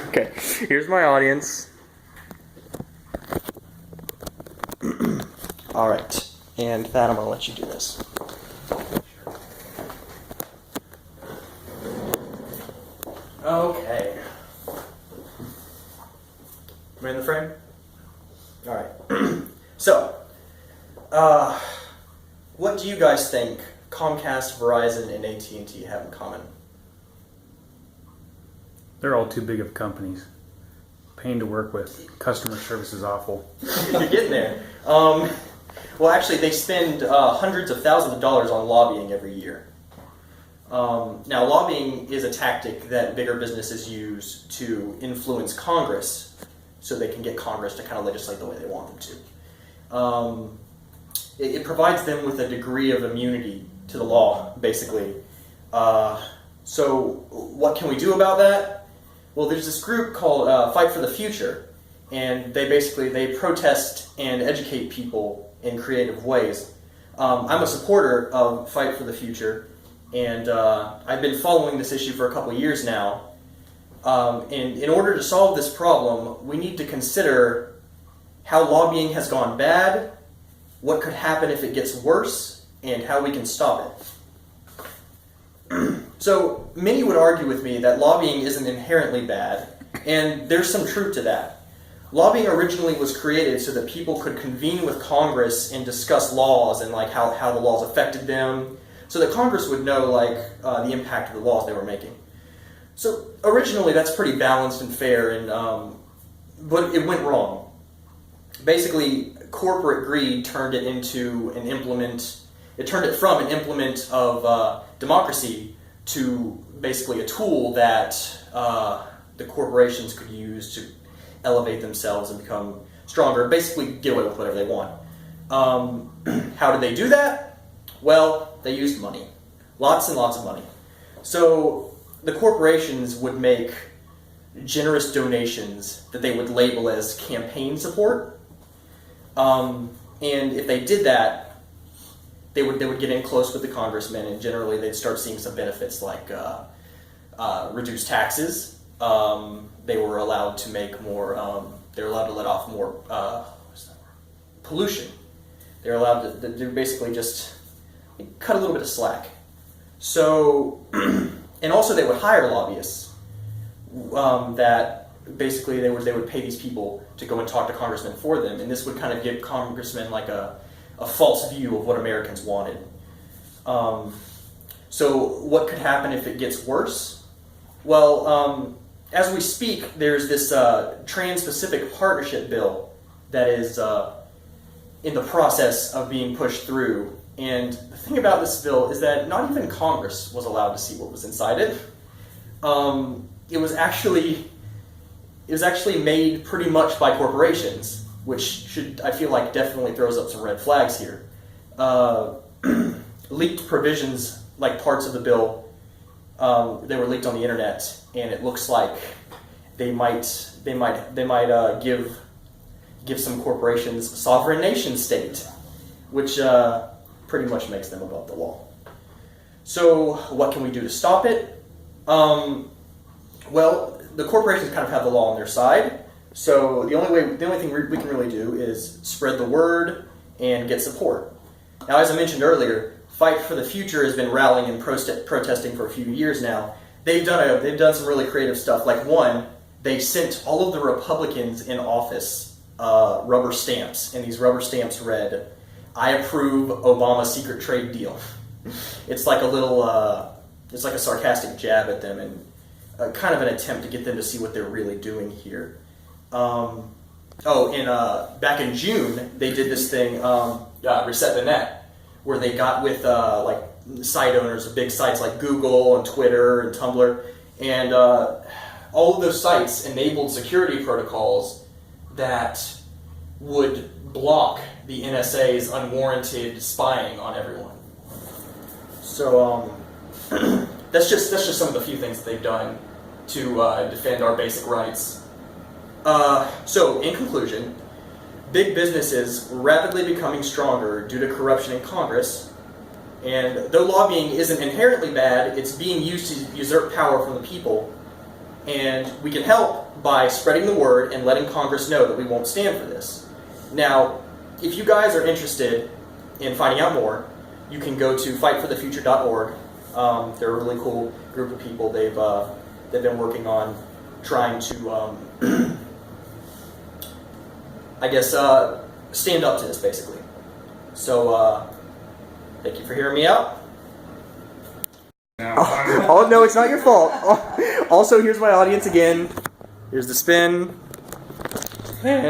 Okay, here's my audience. All right, and Thad, I'm going to let you do this. Okay. Am I in the frame? All right. So, what do you guys think Comcast, Verizon, and AT&T have in common? They're all too big of companies. Pain to work with. Customer service is awful. You're getting there. Well, actually, they spend hundreds of thousands of dollars on lobbying every year. Now, lobbying is a tactic that bigger businesses use to influence Congress so they can get Congress to kind of legislate the way they want them to. It provides them with a degree of immunity to the law, basically. So what can we do about that? Well, there's this group called Fight for the Future, and they protest and educate people in creative ways. I'm a supporter of Fight for the Future, and I've been following this issue for a couple years now. And in order to solve this problem, we need to consider how lobbying has gone bad, what could happen if it gets worse, and how we can stop it. So, many would argue with me that lobbying isn't inherently bad, and there's some truth to that. Lobbying originally was created so that people could convene with Congress and discuss laws and how the laws affected them, so that Congress would know the impact of the laws they were making. So originally that's pretty balanced and fair, but it went wrong. Basically, corporate greed turned it into an implement. It turned it from an implement of democracy to basically a tool that the corporations could use to elevate themselves and become stronger, basically get away with whatever they want. How did they do that? Well, they used money. Lots and lots of money. So the corporations would make generous donations that they would label as campaign support. And if they did that, they would get in close with the congressmen, and generally they'd start seeing some benefits like reduced taxes. They were allowed to make more. They were allowed to let off more pollution. They're allowed to basically just cut a little bit of slack. So, and also they would hire lobbyists that basically they would pay these people to go and talk to congressmen for them, and this would kind of give congressmen like a false view of what Americans wanted. So what could happen if it gets worse? Well, as we speak, there's this Trans-Pacific Partnership bill that is in the process of being pushed through. And the thing about this bill is that not even Congress was allowed to see what was inside it. It was actually made pretty much by corporations, which I feel like definitely throws up some red flags here. Leaked provisions, like parts of the bill, they were leaked on the internet, and it looks like they might give some corporations sovereign nation state, which pretty much makes them above the law. So what can we do to stop it? Well, the corporations kind of have the law on their side. So the only thing we can really do is spread the word and get support. Now, as I mentioned earlier, Fight for the Future has been rallying and protesting for a few years now. They've done some really creative stuff. Like one, they sent all of the Republicans in office rubber stamps, and these rubber stamps read, "I approve Obama's secret trade deal." It's like it's like a sarcastic jab at them, and kind of an attempt to get them to see what they're really doing here. Back in June, they did this thing, Reset the Net, where they got with site owners of big sites like Google and Twitter and Tumblr, and all of those sites enabled security protocols that would block the NSA's unwarranted spying on everyone. So that's just some of the few things that they've done to defend our basic rights. So, in conclusion, big businesses were rapidly becoming stronger due to corruption in Congress, and though lobbying isn't inherently bad, it's being used to usurp power from the people. And we can help by spreading the word and letting Congress know that we won't stand for this. Now, if you guys are interested in finding out more, you can go to fightforthefuture.org. They're a really cool group of people. They've been working on trying to, stand up to this, basically. So, thank you for hearing me out. Oh, no, it's not your fault. Also, here's my audience again. Here's the spin. And